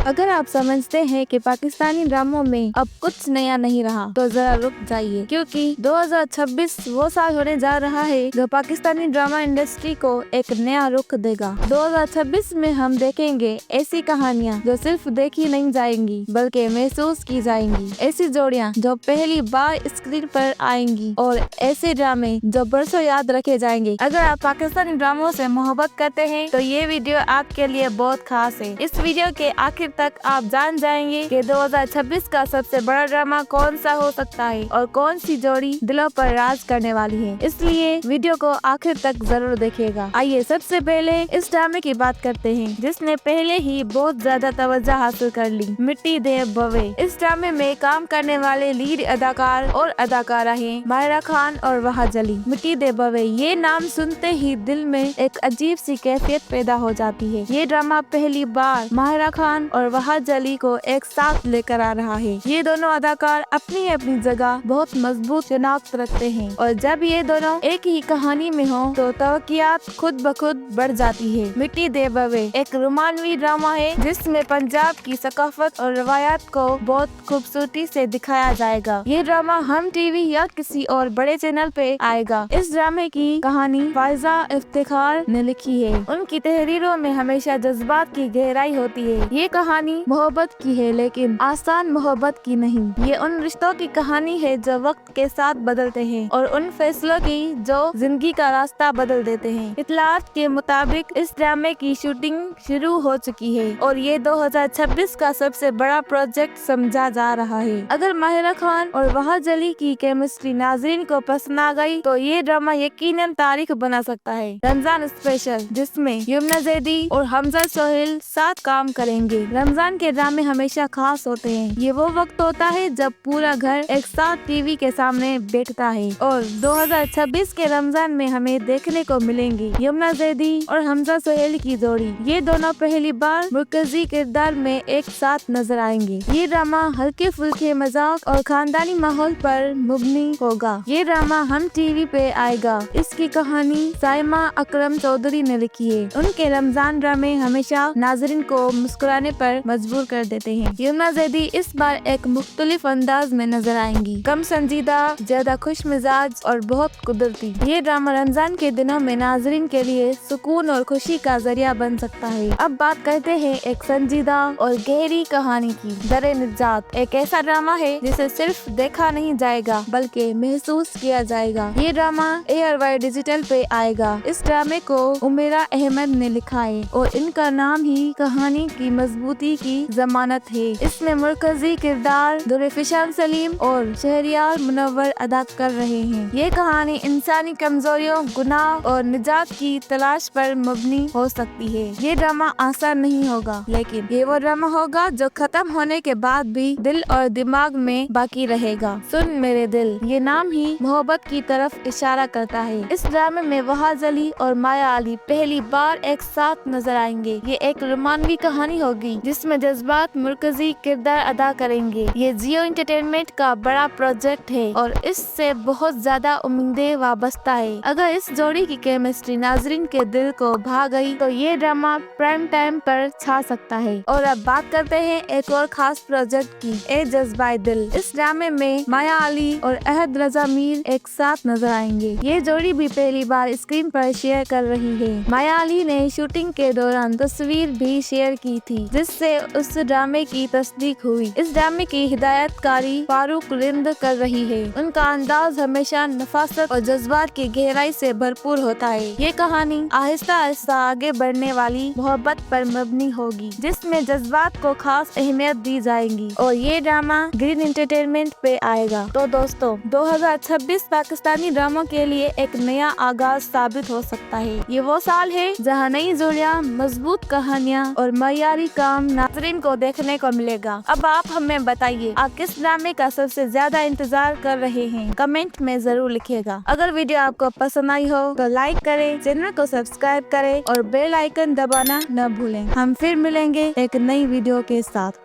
अगर आप समझते हैं कि पाकिस्तानी ड्रामों में अब कुछ नया नहीं रहा तो जरा रुक जाइए, क्योंकि 2026 वो साल होने जा रहा है जो पाकिस्तानी ड्रामा इंडस्ट्री को एक नया रुख देगा। 2026 में हम देखेंगे ऐसी कहानियाँ जो सिर्फ देखी नहीं जाएंगी बल्कि महसूस की जाएंगी, ऐसी जोड़ियाँ जो पहली बार स्क्रीन पर आएंगी और ऐसे ड्रामे जो बरसों याद रखे जाएंगे। अगर आप पाकिस्तानी ड्रामों से मोहब्बत करते हैं तो ये वीडियो आपके लिए बहुत खास है। इस वीडियो के आखिर तक आप जान जाएंगे कि 2026 का सबसे बड़ा ड्रामा कौन सा हो सकता है और कौन सी जोड़ी दिलों पर राज करने वाली है, इसलिए वीडियो को आखिर तक जरूर देखिएगा। आइए सबसे पहले इस ड्रामे की बात करते हैं जिसने पहले ही बहुत ज्यादा तवज्जो हासिल कर ली, मिट्टी दे बवे। इस ड्रामे में काम करने वाले लीड अदाकार और अदाकारा हैं माहिरा खान और वहाज अली। मिट्टी दे बवे ये नाम सुनते ही दिल में एक अजीब सी कैफियत पैदा हो जाती है। ये ड्रामा पहली बार माहिरा खान और वहाज अली को एक साथ लेकर आ रहा है। ये दोनों अदाकार अपनी अपनी जगह बहुत मजबूत शनाख्त रखते हैं और जब ये दोनों एक ही कहानी में हो तो तवक्कियात खुद ब खुद बढ़ जाती है। मिट्टी दे बवे एक रोमानवी ड्रामा है जिसमें पंजाब की सकाफत और रवायत को बहुत खूबसूरती से दिखाया जाएगा। ये ड्रामा हम टीवी या किसी और बड़े चैनल पे आएगा। इस ड्रामे की कहानी फायजा इफ्तिखार ने लिखी है। उनकी तहरीरों में हमेशा जज्बात की गहराई होती है। ये कहानी मोहब्बत की है लेकिन आसान मोहब्बत की नहीं। ये उन रिश्तों की कहानी है जो वक्त के साथ बदलते हैं और उन फैसलों की जो जिंदगी का रास्ता बदल देते हैं। इत्तलात के मुताबिक इस ड्रामे की शूटिंग शुरू हो चुकी है और ये 2026 का सबसे बड़ा प्रोजेक्ट समझा जा रहा है। अगर माहिरा खान और वहाज अली की केमिस्ट्री नाजरीन को पसंद आ गई तो ये ड्रामा यकीनन तारीख बना सकता है। रमजान स्पेशल जिसमें यमुना जैदी और हमजा सोहेल साथ काम करेंगे। रमजान के ड्रामे हमेशा खास होते हैं। ये वो वक्त होता है जब पूरा घर एक साथ टीवी के सामने बैठता है और 2026 के रमजान में हमें देखने को मिलेंगी यमुना जैदी और हमजा सोहेल की जोड़ी। ये दोनों पहली बार मरकजी किरदार में एक साथ नजर आएंगे। ये ड्रामा हल्के फुल्के मजाक और खानदानी माहौल पर मुबनी होगा। ये ड्रामा हम टीवी पे आएगा। इसकी कहानी साइमा अकरम चौधरी ने लिखी है। उनके रमजान ड्रामे हमेशा नाजरीन को मुस्कुराने पर मजबूर कर देते हैं। यमुना जैदी इस बार एक मुख्तलिफ अंदाज में नजर आएंगी, कम संजीदा, ज्यादा खुश मिजाज और बहुत कुदरती। ये ड्रामा रमजान के दिनों में नाजरीन के लिए सुकून और खुशी का जरिया बन सकता है। अब बात करते हैं एक संजीदा और गहरी कहानी की। दरे निजात एक ऐसा ड्रामा है जिसे सिर्फ देखा नहीं जाएगा बल्कि महसूस किया जाएगा। ये ड्रामा ARY डिजिटल पे आएगा। इस ड्रामे को उमेरा अहमद ने लिखा है और इनका नाम ही कहानी की मजबूती की जमानत है। इसमें मरकजी किरदार दुरेफिशान सलीम और शहरियार मुनव्वर अदा कर रहे हैं। ये कहानी इंसानी कमजोरियों, गुनाह और निजात की तलाश पर मबनी हो सकती है। ये ड्रामा आसान नहीं होगा लेकिन ये वो ड्रामा होगा जो खत्म होने के बाद भी दिल और दिमाग में बाकी रहेगा। सुन मेरे दिल ये नाम ही मोहब्बत की तरफ इशारा करता है। इस ड्रामे में वहाज अली और माया अली पहली बार एक साथ नजर आएंगे। ये एक रोमानवी कहानी होगी जिसमें जज्बात मरकजी किरदार अदा करेंगे। ये जियो एंटरटेनमेंट का बड़ा प्रोजेक्ट है और इससे बहुत ज्यादा उम्मीदें वाबस्ता है। अगर इस जोड़ी की केमिस्ट्री नाजरीन के दिल को भा गई तो ये ड्रामा प्राइम टाइम पर छा सकता है। और अब बात करते हैं एक और खास प्रोजेक्ट की, ए जज्बाए दिल। इस ड्रामे में माया अली और अहद रजा मीर एक साथ नजर आएंगे। ये जोड़ी भी पहली बार स्क्रीन पर शेयर कर रही है। माया अली ने शूटिंग के दौरान तस्वीर भी शेयर की थी जिससे उस ड्रामे की तस्दीक हुई। इस ड्रामे की हिदायतकारी फारूक रिंद कर रही है। उनका अंदाज हमेशा नफासत और जज्बात की गहराई से भरपूर होता है। ये कहानी आहिस्ता आहिस्ता आगे बढ़ने वाली मोहब्बत पर मबनी होगी जिसमें जज्बात को खास अहमियत दी जाएगी और ये ड्रामा ग्रीन एंटरटेनमेंट पे आएगा। तो दोस्तों 2026 पाकिस्तानी ड्रामों के लिए एक नया आगाज साबित हो सकता है। ये वो साल है जहाँ नई जोड़ियाँ, मजबूत कहानियाँ और मयारी काम नाजरीन को देखने को मिलेगा। अब आप हमें बताइए आप किस ड्रामे का सबसे ज्यादा इंतजार कर रहे हैं, कमेंट में जरूर लिखिएगा। अगर वीडियो आपको पसंद आई हो तो लाइक करें, चैनल को सब्सक्राइब करें और बेल आइकन दबाना न भूलें। हम फिर मिलेंगे एक नई वीडियो के साथ।